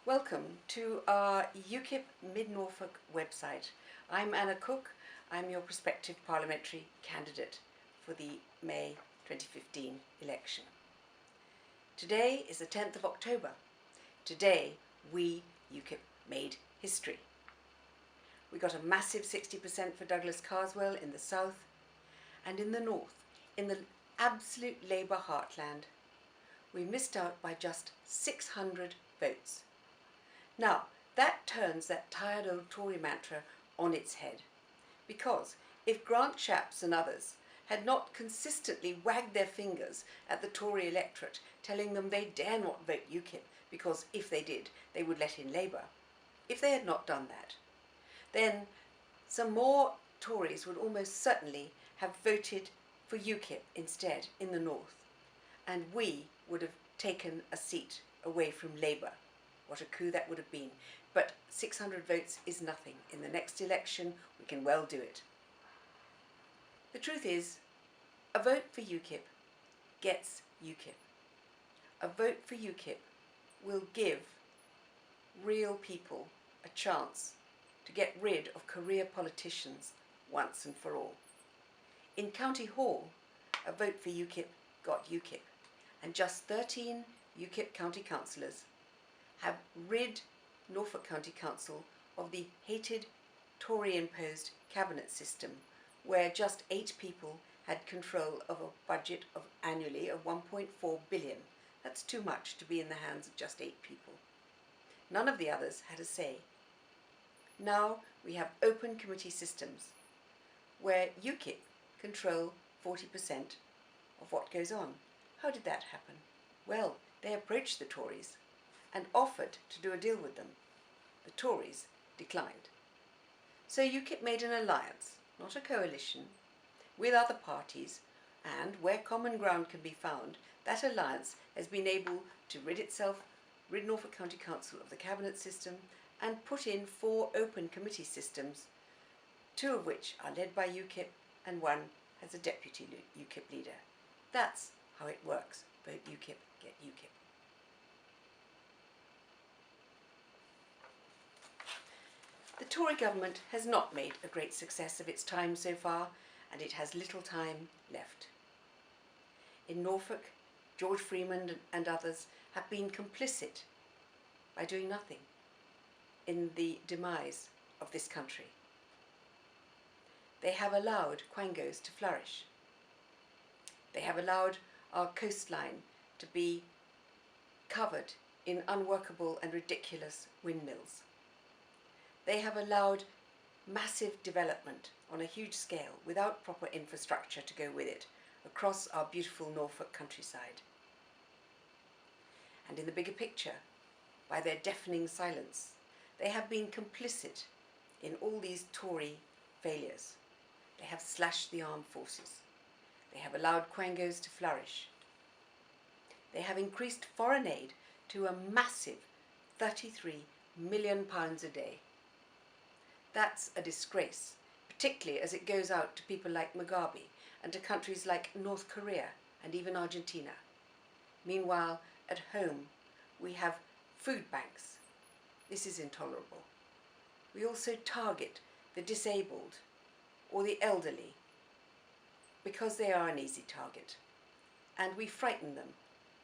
Welcome to our UKIP mid-Norfolk website. I'm Anna Cook. I'm your prospective parliamentary candidate for the May 2015 election. Today is the 10th of October. Today we, UKIP, made history. We got a massive 60% for Douglas Carswell in the south, and in the north, in the absolute Labour heartland, we missed out by just 600 votes. Now, that turns that tired old Tory mantra on its head, because if Grant Shapps and others had not consistently wagged their fingers at the Tory electorate, telling them they dare not vote UKIP because if they did, they would let in Labour, if they had not done that, then some more Tories would almost certainly have voted for UKIP instead in the north, and we would have taken a seat away from Labour. What a coup that would have been. But 600 votes is nothing. In the next election, we can well do it. The truth is, a vote for UKIP gets UKIP. A vote for UKIP will give real people a chance to get rid of career politicians once and for all. In County Hall, a vote for UKIP got UKIP, and just 13 UKIP county councillors have rid Norfolk County Council of the hated Tory-imposed cabinet system, where just 8 people had control of a budget of annually of 1.4 billion. That's too much to be in the hands of just 8 people. None of the others had a say. Now we have open committee systems, where UKIP control 40% of what goes on. How did that happen? Well, they approached the Tories and offered to do a deal with them. The Tories declined. So UKIP made an alliance, not a coalition, with other parties, and where common ground can be found, that alliance has been able to rid Norfolk County Council of the cabinet system and put in 4 open committee systems, 2 of which are led by UKIP and 1 has a deputy UKIP leader. That's how it works. Vote UKIP, get UKIP. The Tory government has not made a great success of its time so far, and it has little time left. In Norfolk, George Freeman and others have been complicit by doing nothing in the demise of this country. They have allowed quangos to flourish. They have allowed our coastline to be covered in unworkable and ridiculous windmills. They have allowed massive development on a huge scale without proper infrastructure to go with it across our beautiful Norfolk countryside. And in the bigger picture, by their deafening silence, they have been complicit in all these Tory failures. They have slashed the armed forces. They have allowed quangos to flourish. They have increased foreign aid to a massive £33 million a day. That's a disgrace, particularly as it goes out to people like Mugabe and to countries like North Korea and even Argentina. Meanwhile, at home, we have food banks. This is intolerable. We also target the disabled or the elderly because they are an easy target. And we frighten them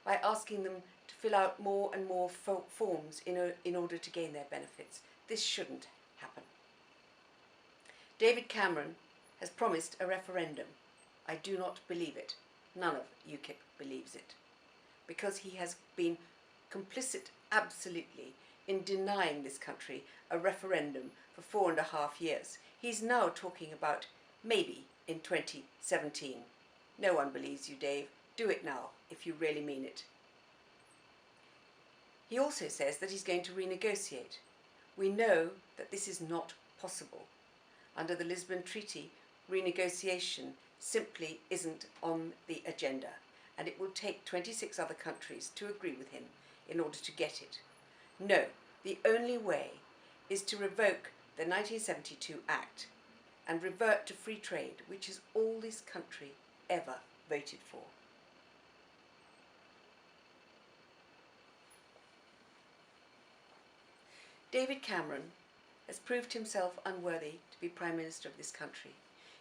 by asking them to fill out more and more forms in order to gain their benefits. This shouldn't happen. David Cameron has promised a referendum. I do not believe it. None of UKIP believes it, because he has been complicit absolutely in denying this country a referendum for 4.5 years. He's now talking about maybe in 2017. No one believes you, Dave. Do it now if you really mean it. He also says that he's going to renegotiate. We know that this is not possible. Under the Lisbon Treaty, renegotiation simply isn't on the agenda, and it will take 26 other countries to agree with him in order to get it. No, the only way is to revoke the 1972 Act and revert to free trade, which is all this country ever voted for. David Cameron has proved himself unworthy to be Prime Minister of this country.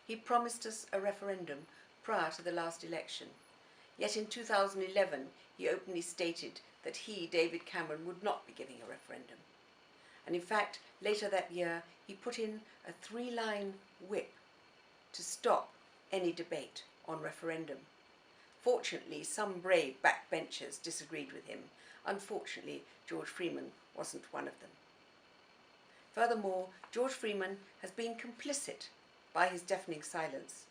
He promised us a referendum prior to the last election. Yet in 2011 he openly stated that he, David Cameron, would not be giving a referendum. And in fact, later that year he put in a 3-line whip to stop any debate on referendum. Fortunately, some brave backbenchers disagreed with him. Unfortunately, George Freeman wasn't one of them. Furthermore, George Freeman has been complicit by his deafening silence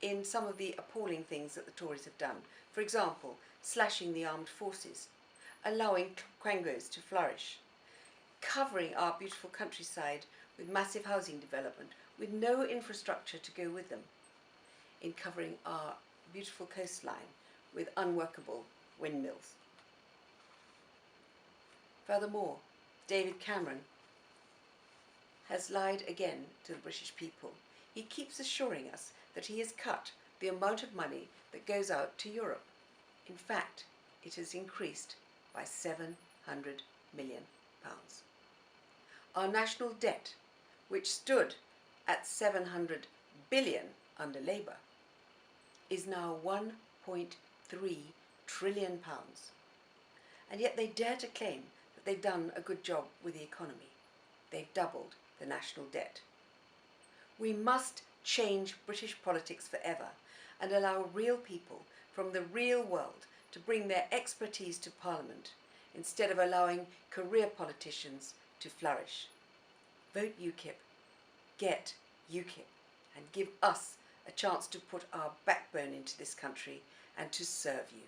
in some of the appalling things that the Tories have done. For example, slashing the armed forces, allowing quangos to flourish, covering our beautiful countryside with massive housing development with no infrastructure to go with them, in covering our beautiful coastline with unworkable windmills. Furthermore, David Cameron has lied again to the British people. He keeps assuring us that he has cut the amount of money that goes out to Europe. In fact, it has increased by £700 million. Our national debt, which stood at 700 billion under Labour, is now 1.3 trillion pounds. And yet they dare to claim that they've done a good job with the economy. They've doubled the national debt. We must change British politics forever and allow real people from the real world to bring their expertise to Parliament instead of allowing career politicians to flourish. Vote UKIP, get UKIP, and give us a chance to put our backbone into this country and to serve you.